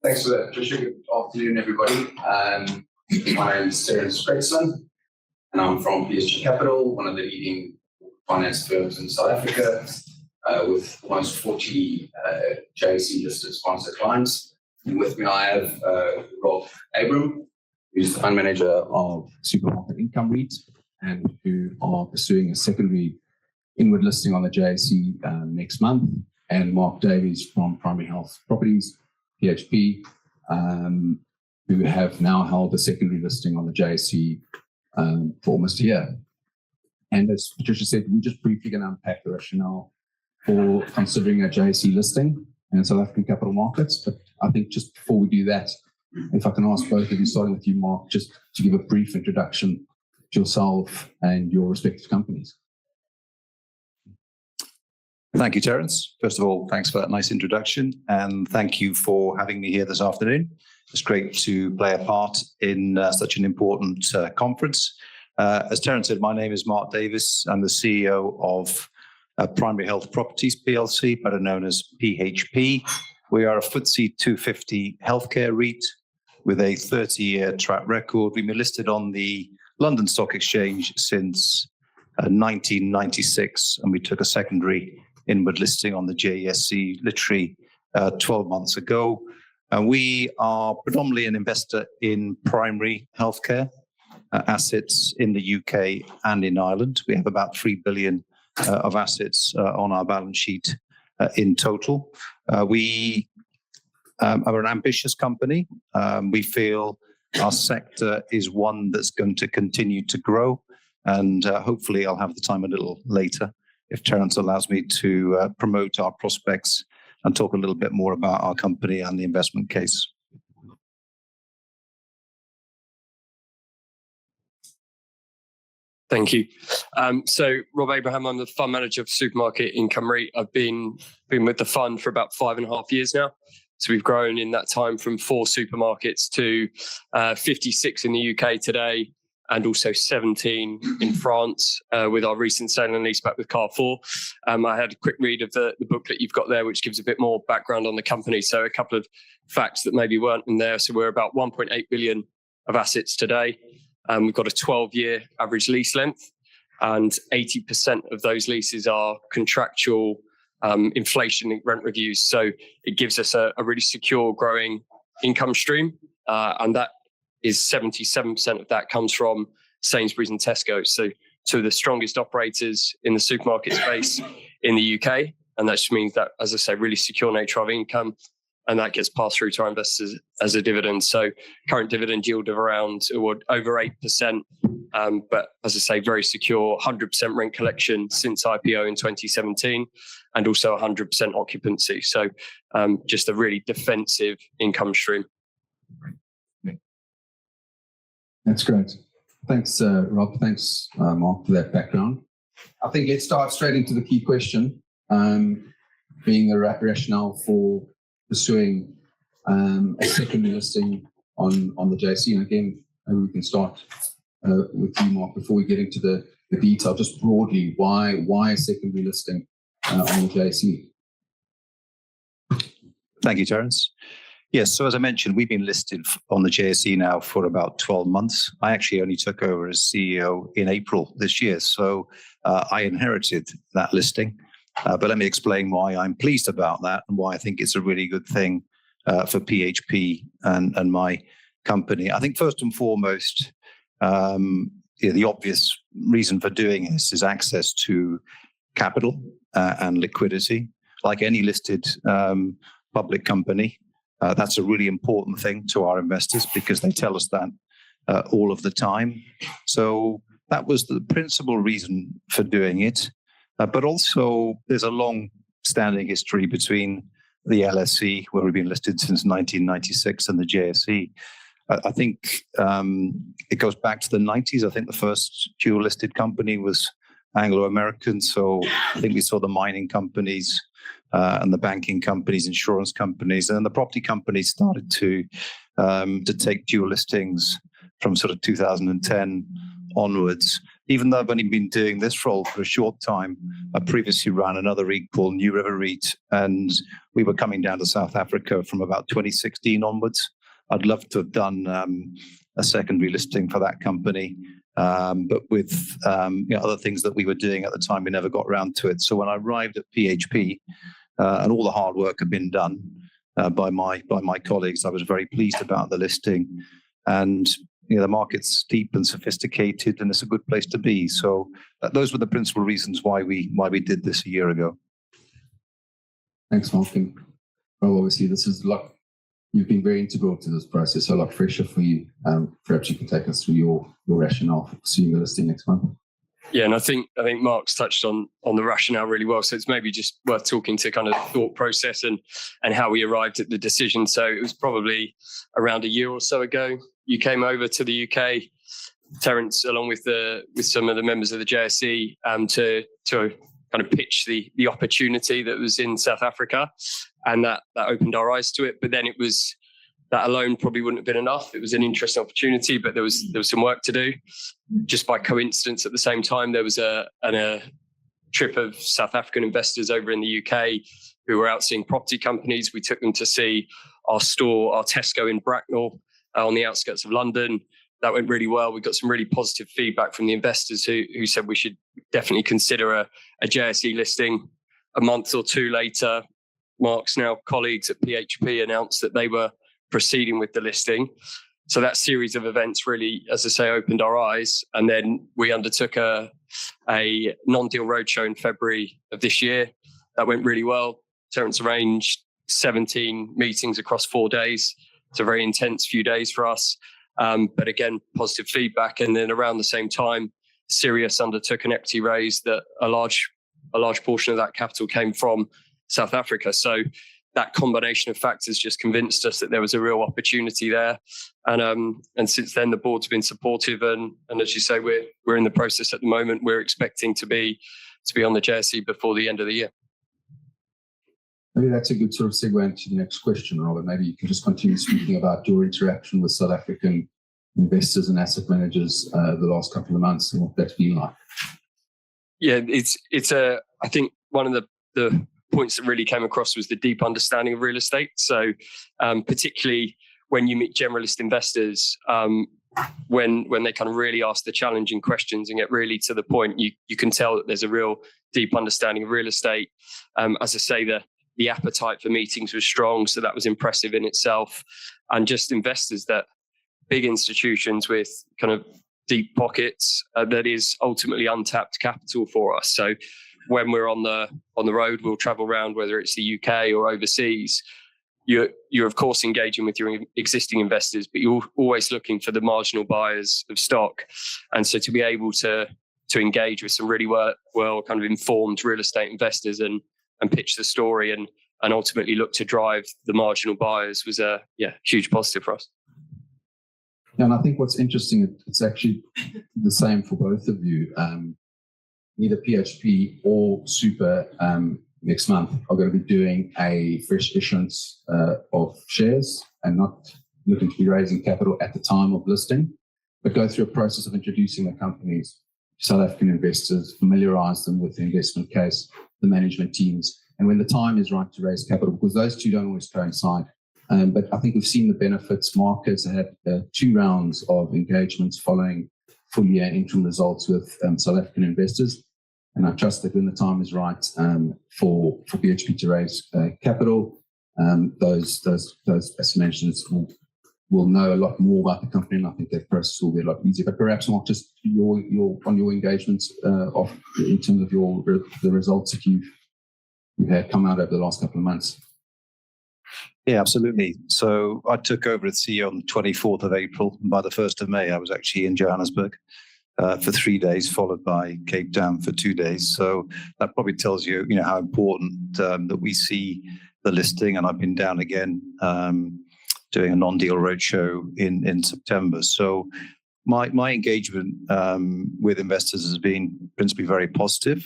Thanks for that, Patricia. Good afternoon, everybody. My name is Terence Kretsman, and I'm from PSG Capital, one of the leading finance firms in South Africa, with almost 40 JSE-listed sponsor clients. And with me, I have Rob Abram, who's the fund manager of Supermarket Income REIT, and who are pursuing a secondary inward listing on the JSE next month, and Mark Davies from Primary Health Properties, PHP, who have now held a secondary listing on the JSE for almost a year. And as Patricia said, we're just briefly going to unpack the rationale for considering a JSE listing in South African capital markets. But I think just before we do that, if I can ask both of you, starting with you, Mark, just to give a brief introduction to yourself and your respective companies. Thank you, Terence. First of all, thanks for that nice introduction, and thank you for having me here this afternoon. It's great to play a part in such an important conference. As Terence said, my name is Mark Davies. I'm the CEO of Primary Health Properties PLC, better known as PHP. We are a FTSE 250 healthcare REIT with a 30-year track record. We've been listed on the London Stock Exchange since 1996, and we took a secondary inward listing on the JSE literally 12 months ago. We are predominantly an investor in primary healthcare assets in the UK and in Ireland. We have about 3 billion of assets on our balance sheet in total. We are an ambitious company. We feel our sector is one that's going to continue to grow, and hopefully I'll have the time a little later, if Terence allows me, to promote our prospects and talk a little bit more about our company and the investment case. Thank you. So, Rob Abraham, I'm the fund manager of Supermarket Income REIT. I've been with the fund for about 5.5 years now. So we've grown in that time from 4 supermarkets to 56 in the UK today, and also 17 in France with our recent sale and leaseback with Carrefour. I had a quick read of the booklet you've got there, which gives a bit more background on the company. So a couple of facts that maybe weren't in there. So we're about 1.8 billion of assets today. We've got a 12-year average lease length, and 80% of those leases are contractual inflation rent reviews. So it gives us a really secure growing income stream, and that is 77% of that comes from Sainsbury's and Tesco. So two of the strongest operators in the supermarket space in the UK. And that just means that, as I say, really secure nature of income, and that gets passed through to our investors as a dividend. So current dividend yield of around or over 8%. But as I say, very secure, 100% rent collection since IPO in 2017, and also 100% occupancy. So just a really defensive income stream. That's great. Thanks, Rob. Thanks, Mark, for that background. I think let's dive straight into the key question, being the rationale for pursuing a secondary listing on the JSE. And again, maybe we can start with you, Mark, before we get into the detail. Just broadly, why a secondary listing on the JSE? Thank you, Terence. Yes, so as I mentioned, we've been listed on the JSE now for about 12 months. I actually only took over as CEO in April this year, so I inherited that listing. But let me explain why I'm pleased about that and why I think it's a really good thing for PHP and my company. I think first and foremost, the obvious reason for doing this is access to capital and liquidity. Like any listed public company, that's a really important thing to our investors because they tell us that all of the time. So that was the principal reason for doing it. But also there's a long-standing history between the LSE, where we've been listed since 1996, and the JSE. I think it goes back to the 90s. I think the first dual-listed company was Anglo-American. So I think we saw the mining companies and the banking companies, insurance companies, and then the property companies started to take dual listings from sort of 2010 onwards. even though I've only been doing this role for a short time, I previously ran another REIT called New River REIT, and we were coming down to South Africa from about 2016 onwards. I'd love to have done a secondary listing for that company, but with other things that we were doing at the time, we never got around to it. So when I arrived at PHP, and all the hard work had been done by my colleagues, I was very pleased about the listing. And the market's deep and sophisticated, and it's a good place to be. So those were the principal reasons why we did this a year ago. Thanks, Mark. And well, obviously, this is a lot. You've been very integral to this process, so a lot fresher for you. Perhaps you can take us through your rationale for pursuing the listing next month. Yeah, and I think Mark's touched on the rationale really well. So it's maybe just worth talking to kind of the thought process and how we arrived at the decision. So it was probably around a year or so ago. You came over to the UK, Terence, along with some of the members of the JSE, to kind of pitch the opportunity that was in South Africa, and that opened our eyes to it. But then that alone probably wouldn't have been enough. It was an interesting opportunity, but there was some work to do. Just by coincidence, at the same time, there was a trip of South African investors over in the UK who were out seeing property companies. We took them to see our Tesco in Bracknell on the outskirts of London. That went really well. We got some really positive feedback from the investors who said we should definitely consider a JSE listing. A month or two later, Mark's now colleagues at PHP announced that they were proceeding with the listing. So that series of events really, as I say, opened our eyes. And then we undertook a non-deal roadshow in February of this year. That went really well. Terence arranged 17 meetings across 4 days. It's a very intense few days for us. But again, positive feedback. And then around the same time, Sirius undertook an equity raise that a large portion of that capital came from South Africa. So that combination of factors just convinced us that there was a real opportunity there. And since then, the board's been supportive. And as you say, we're in the process at the moment. We're expecting to be on the JSE before the end of the year. Maybe that's a good sort of segue into the next question, Robert. Maybe you can just continue speaking about your interaction with South African investors and asset managers the last couple of months and what that's been like. Yeah, I think one of the points that really came across was the deep understanding of real estate. So particularly when you meet generalist investors, when they kind of really ask the challenging questions and get really to the point, you can tell that there's a real deep understanding of real estate. As I say, the appetite for meetings was strong, so that was impressive in itself. And just investors, that big institutions with kind of deep pockets, that is ultimately untapped capital for us. So when we're on the road, we'll travel around, whether it's the UK or overseas. You're of course engaging with your existing investors, but you're always looking for the marginal buyers of stock. And so to be able to engage with some really well kind of informed real estate investors and pitch the story and ultimately look to drive the marginal buyers was a huge positive for us. Yeah, and I think what's interesting, it's actually the same for both of you. Either PHP or Super next month are going to be doing a fresh issuance of shares and not looking to be raising capital at the time of listing, but go through a process of introducing the companies to South African investors, familiarise them with the investment case, the management teams, and when the time is right to raise capital, because those two don't always coincide. But I think we've seen the benefits. Mark has had 2 rounds of engagements following full year interim results with South African investors. And I trust that when the time is right for PHP to raise capital, those asset managers will know a lot more about the company, and I think that process will be a lot easier. But perhaps not just your engagements in terms of the results that you've had come out over the last couple of months. Yeah, absolutely. So I took over as CEO on the 24th of April. And by the 1st of May, I was actually in Johannesburg for 3 days, followed by Cape Town for 2 days. So that probably tells you, how important that we see the listing. And I've been down again doing a non-deal roadshow in September. So my engagement with investors has been principally very positive,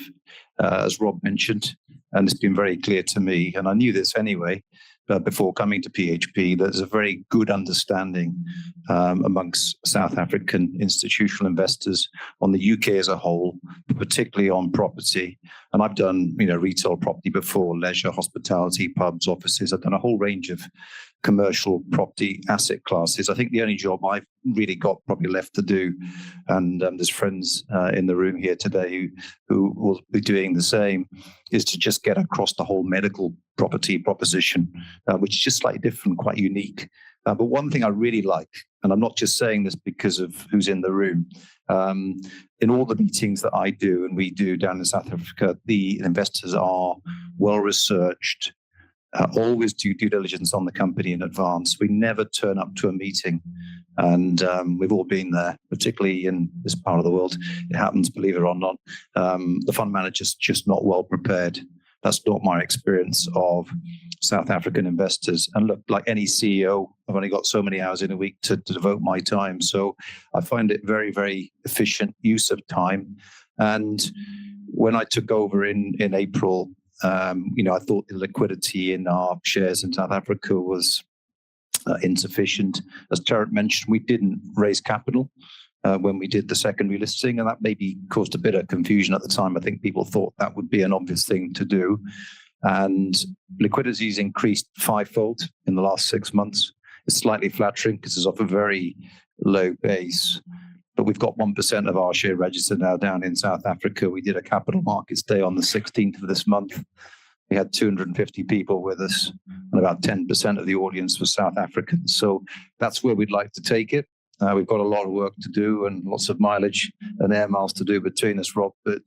as Rob mentioned, and it's been very clear to me. And I knew this anyway, before coming to PHP, there's a very good understanding amongst South African institutional investors on the UK as a whole, particularly on property. And I've done, retail property before, leisure, hospitality, pubs, offices. I've done a whole range of commercial property asset classes. I think the only job I've really got probably left to do, and there's friends in the room here today who will be doing the same, is to just get across the whole medical property proposition, which is just slightly different, quite unique. But one thing I really like, and I'm not just saying this because of who's in the room, in all the meetings that I do and we do down in South Africa, the investors are well researched, always do due diligence on the company in advance. We never turn up to a meeting, and we've all been there, particularly in this part of the world. It happens, believe it or not. The fund manager's just not well prepared. That's not my experience of South African investors. And look, like any CEO, I've only got so many hours in a week to devote my time. So I find it very, very efficient use of time. And when I took over in April, I thought the liquidity in our shares in South Africa was insufficient. As Terence mentioned, we didn't raise capital when we did the secondary listing, and that maybe caused a bit of confusion at the time. I think people thought that would be an obvious thing to do. And liquidity has increased fivefold in the last 6 months. It's slightly flattering because it's off a very low base. But we've got 1% of our share register now down in South Africa. We did a capital markets day on the 16th of this month. We had 250 people with us, and about 10% of the audience was South African. So that's where we'd like to take it. We've got a lot of work to do and lots of mileage and air miles to do between us, Rob. But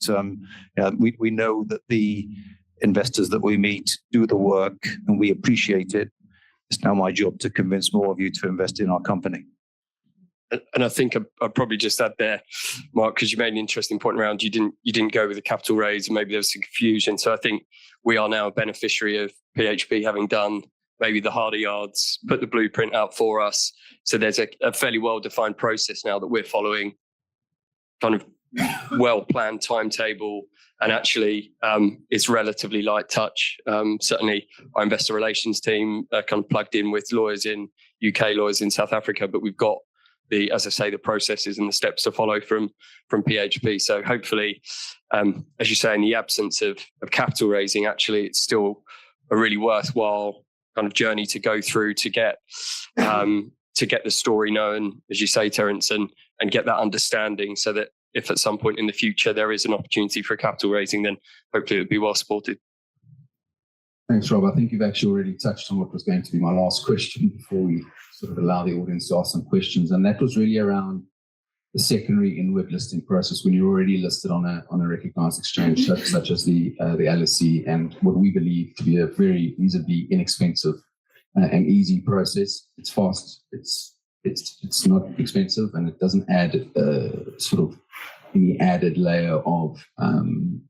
we know that the investors that we meet do the work, and we appreciate it. It's now my job to convince more of you to invest in our company. And I think I'd probably just add there, Mark, because you made an interesting point around you didn't go with the capital raise, and maybe there was some confusion. So I think we are now a beneficiary of PHP having done maybe the harder yards, put the blueprint out for us. So there's a fairly well-defined process now that we're following, kind of well-planned timetable, and actually it's relatively light touch. Certainly our investor relations team are kind of plugged in with lawyers in UK, lawyers in South Africa, but we've got the processes and the steps to follow from PHP. So hopefully, as you say, in the absence of capital raising, actually it's still a really worthwhile kind of journey to go through to get the story known, as you say, Terence, and get that understanding, so that if at some point in the future there is an opportunity for capital raising, then hopefully it would be well supported. Thanks, Rob. I think you've actually already touched on what was going to be my last question before we sort of allow the audience to ask some questions. And that was really around the secondary inward listing process when you're already listed on a recognized exchange such as the LSE, and what we believe to be a very reasonably inexpensive and easy process. It's fast, it's not expensive, and it doesn't add sort of any added layer of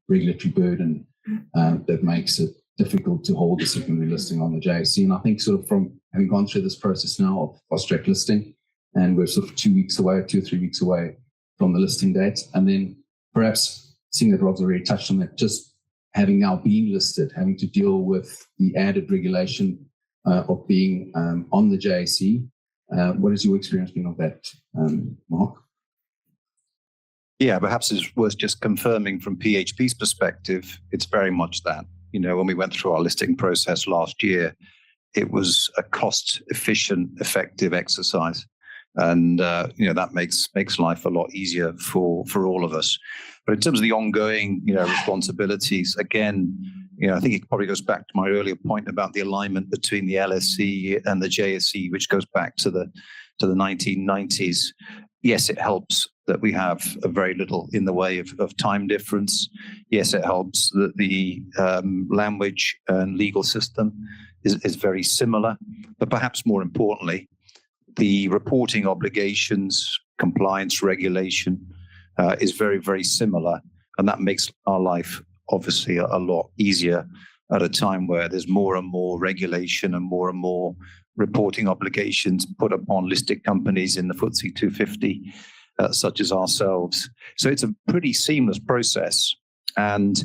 regulatory burden that makes it difficult to hold a secondary listing on the JSE. And I think sort of from having gone through this process now of fast-track listing, and we're sort of 2 or 3 weeks away from the listing date, and then perhaps seeing that Rob's already touched on that, just having now been listed, having to deal with the added regulation of being on the JSE. What has your experience been of that, Mark? Yeah, perhaps it's worth just confirming from PHP's perspective, it's very much that. When we went through our listing process last year, it was a cost-efficient, effective exercise. And, that makes life a lot easier for all of us. But in terms of the ongoing, responsibilities, again, I think it probably goes back to my earlier point about the alignment between the LSE and the JSE, which goes back to the 1990s. Yes, it helps that we have a very little in the way of time difference. Yes, it helps that the language and legal system is very similar. But perhaps more importantly, the reporting obligations, compliance, regulation is very, very similar. And that makes our life obviously a lot easier at a time where there's more and more regulation and more reporting obligations put upon listed companies in the FTSE 250, such as ourselves. So it's a pretty seamless process. And,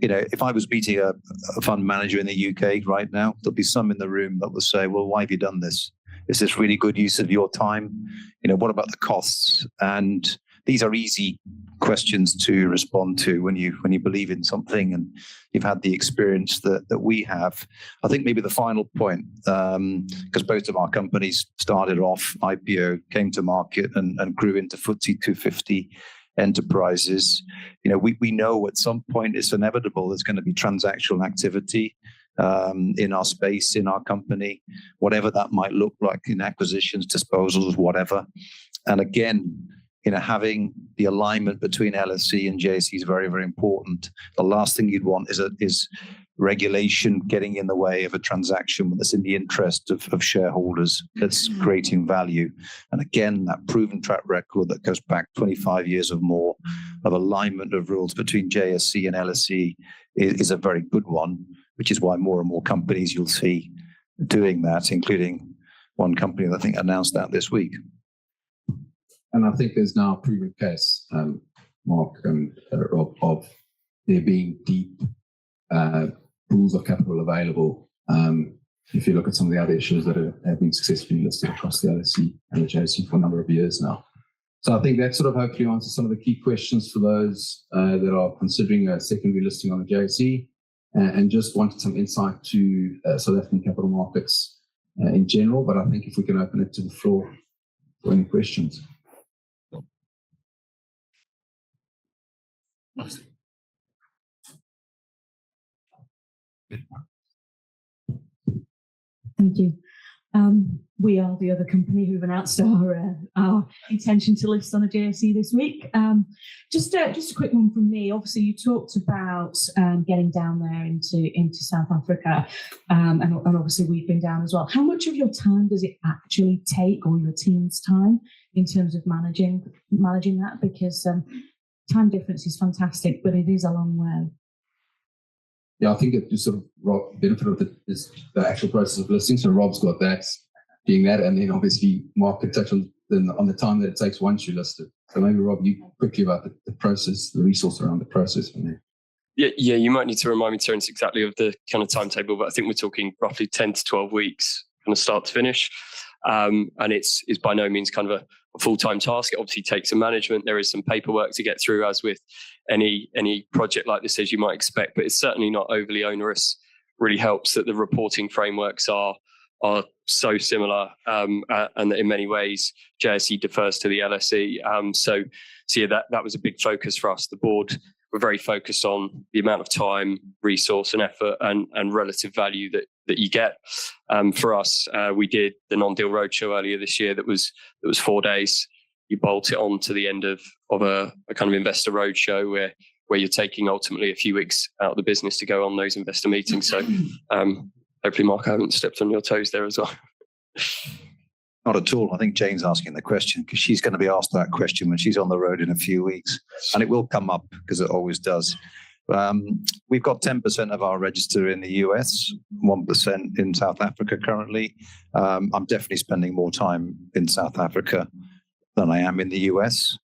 if I was meeting a fund manager in the UK right now, there'll be some in the room that will say, well, why have you done this? Is this really good use of your time? What about the costs? And these are easy questions to respond to when you believe in something and you've had the experience that we have. I think maybe the final point, because both of our companies started off IPO, came to market and grew into FTSE 250 enterprises. We know at some point it's inevitable. There's going to be transactional activity in our space, in our company, whatever that might look like in acquisitions, disposals, whatever. And again, having the alignment between LSE and JSE is very, very important. The last thing you'd want is regulation getting in the way of a transaction that's in the interest of shareholders, that's creating value. And again, that proven track record that goes back 25 years or more of alignment of rules between JSE and LSE is a very good one, which is why more and more companies you'll see doing that, including one company that I think announced that this week. And I think there's now a proven case, Mark and Rob, of there being deep pools of capital available. If you look at some of the other issues that have been successfully listed across the LSE and the JSE for a number of years now. So I think that sort of hopefully answers some of the key questions for those that are considering a secondary listing on the JSE and just wanted some insight to South African capital markets in general. But I think if we can open it to the floor for any questions. Thank you. We are the other company who've announced our intention to list on the JSE this week. Just a quick one from me. Obviously, you talked about getting down there into South Africa, and obviously we've been down as well. How much of your time does it actually take, or your team's time, in terms of managing that? Because time difference is fantastic, but it is a long way. Yeah, I think it just sort of benefit of is the actual process of listing. So Rob's got that, doing that, and then obviously Mark could touch on the time that it takes once you list it. So maybe Rob, you quickly about the process, the resource around the process from there. Yeah, you might need to remind me, Terence, exactly of the kind of timetable, but I think we're talking roughly 10 to 12 weeks from the start to finish. And it's by no means kind of a full-time task. It obviously takes some management. There is some paperwork to get through, as with any project like this, as you might expect, but it's certainly not overly onerous. Really helps that the reporting frameworks are so similar, and that in many ways JSE defers to the LSE. So yeah, that was a big focus for us. The board were very focused on the amount of time, resource, and effort, and relative value that you get. For us, we did the non-deal roadshow earlier this year. That was 4 days. You bolt it on to the end of a kind of investor roadshow where you're taking ultimately a few weeks out of the business to go on those investor meetings. So hopefully, Mark, I haven't stepped on your toes there as well. Not at all. I think Jane's asking the question because she's going to be asked that question when she's on the road in a few weeks, and it will come up because it always does. We've got 10% of our register in the US, 1% in South Africa currently. I'm definitely spending more time in South Africa than I am in the US.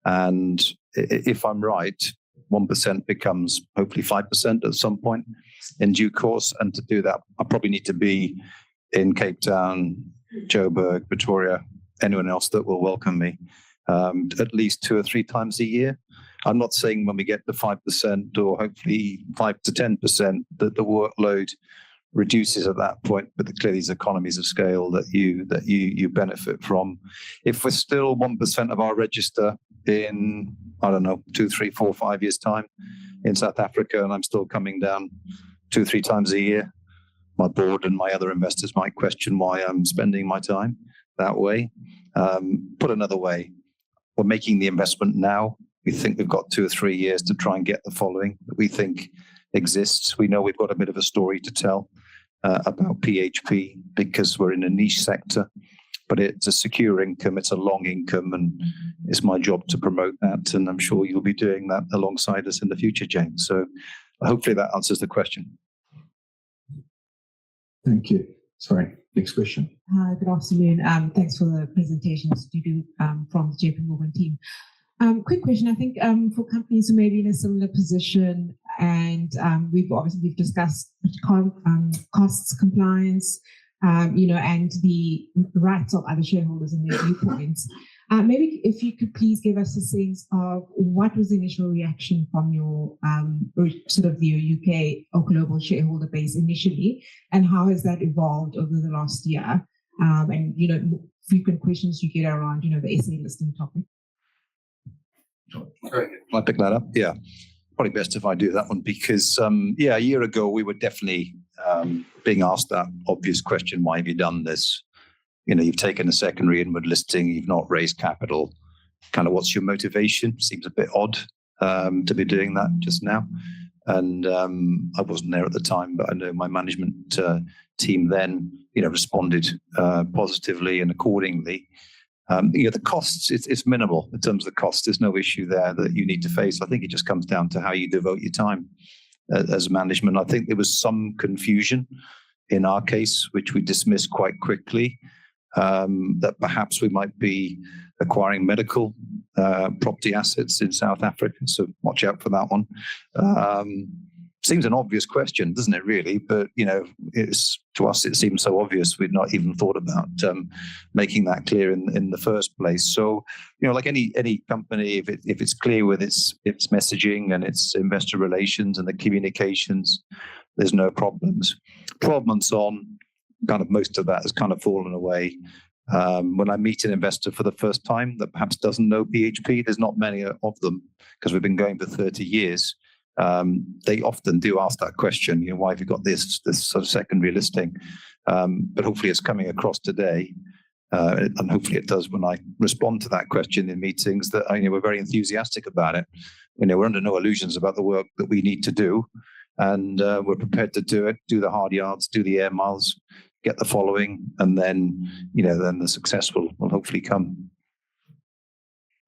And if I'm right, 1% becomes hopefully 5% at some point in due course. And to do that, I probably need to be in Cape Town, Joburg, Pretoria, anyone else that will welcome me, at least 2 or 3 times a year. I'm not saying when we get to 5% or hopefully 5 to 10% that the workload reduces at that point, but clearly there's economies of scale that you benefit from. If we're still 1% of our register in, I don't know, 2, 3, 4, 5 years' time in South Africa, and I'm still coming down 2, 3 times a year, my board and my other investors might question why I'm spending my time that way. Put another way, we're making the investment now. We think we've got 2 or 3 years to try and get the following that we think exists. We know we've got a bit of a story to tell about PHP because we're in a niche sector, but it's a secure income, it's a long income, and it's my job to promote that. And I'm sure you'll be doing that alongside us in the future, Jane. So hopefully that answers the question. Thank you. Sorry, next question. Hi, good afternoon. Thanks for the presentation, Studio, from the JP Morgan team. Quick question. I think for companies who may be in a similar position, and we've discussed costs, compliance, and the rights of other shareholders and their viewpoints. Maybe if you could please give us a sense of what was the initial reaction from your the UK or global shareholder base initially, and how has that evolved over the last year? And frequent questions you get around the SA listing topic. Can I pick that up? Yeah, probably best if I do that one because a year ago we were definitely being asked that obvious question: why have you done this? You've taken a secondary inward listing, you've not raised capital. Kind of what's your motivation? Seems a bit odd to be doing that just now. And I wasn't there at the time, but I know my management team then, responded positively and accordingly. The costs, it's minimal in terms of the cost. There's no issue there that you need to face. I think it just comes down to how you devote your time as management. I think there was some confusion in our case, which we dismissed quite quickly. That perhaps we might be acquiring medical property assets in South Africa, so watch out for that one. Seems an obvious question, doesn't it? Really, but it's to us it seems so obvious we'd not even thought about making that clear in the first place. So like any company, if it's clear with its messaging and its investor relations and the communications, there's no problems. 12 months on, kind of most of that has kind of fallen away. When I meet an investor for the first time that perhaps doesn't know PHP, there's not many of them because we've been going for 30 years. They often do ask that question, why have you got this sort of secondary listing? But hopefully it's coming across today. And hopefully it does when I respond to that question in meetings that we're very enthusiastic about it. We're under no illusions about the work that we need to do. And we're prepared to do it, do the hard yards, do the air miles, get the following, and then, then the success will hopefully come.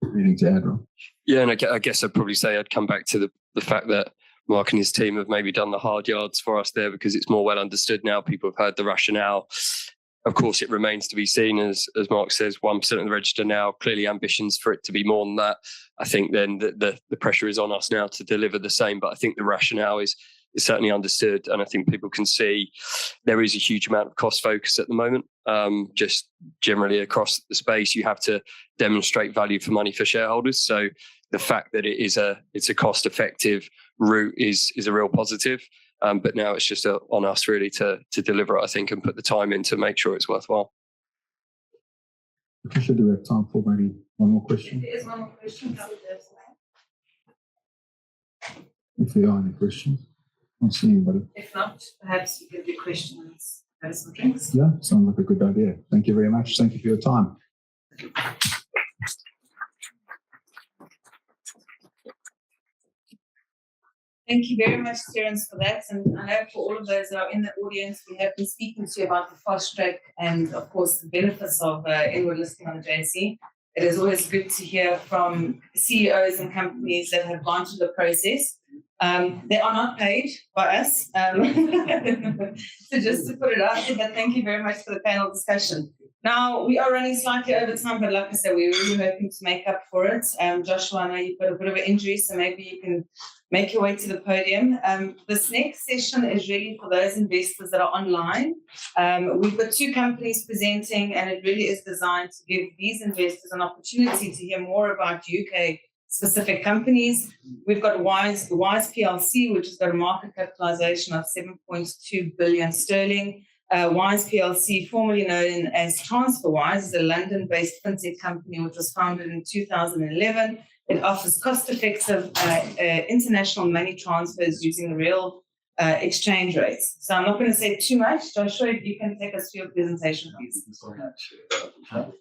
Anything to add, Rob? Yeah, and I guess I'd probably say I'd come back to the fact that Mark and his team have maybe done the hard yards for us there because it's more well understood now. People have heard the rationale. Of course, it remains to be seen, as Mark says, 1% of the register now, clearly ambitions for it to be more than that. I think then the pressure is on us now to deliver the same, but I think the rationale is certainly understood. And I think people can see there is a huge amount of cost focus at the moment. Just generally across the space, you have to demonstrate value for money for shareholders. So the fact that it's a cost effective route is a real positive. But now it's just on us really to deliver it, I think, and put the time in to make sure it's worthwhile. Patricia, do we have time for maybe one more question? There is one more question. If there are any questions. I don't see anybody. If not, perhaps you give your questions, have some drinks. Yeah, sounds like a good idea. Thank you very much. Thank you for your time. Thank you very much, Terence, for that. And I know for all of those that are in the audience, we have been speaking to you about the fast track and, of course, the benefits of inward listing on the JSE. It is always good to hear from CEOs and companies that have gone through the process. They are not paid by us. So just to put it out there, but thank you very much for the panel discussion. Now, we are running slightly over time, but like I said, we're really hoping to make up for it. Joshua, I know you've got a bit of an injury, so maybe you can make your way to the podium. This next session is really for those investors that are online. We've got two companies presenting, and it really is designed to give these investors an opportunity to hear more about UK specific companies. We've got Wise PLC, which has got a market capitalization of 7.2 billion sterling. Wise PLC, formerly known as TransferWise, is a London-based fintech company which was founded in 2011. It offers cost-effective international money transfers using real exchange rates. So I'm not going to say too much. Joshua, if you can take us through your presentation, please. Thank you so much.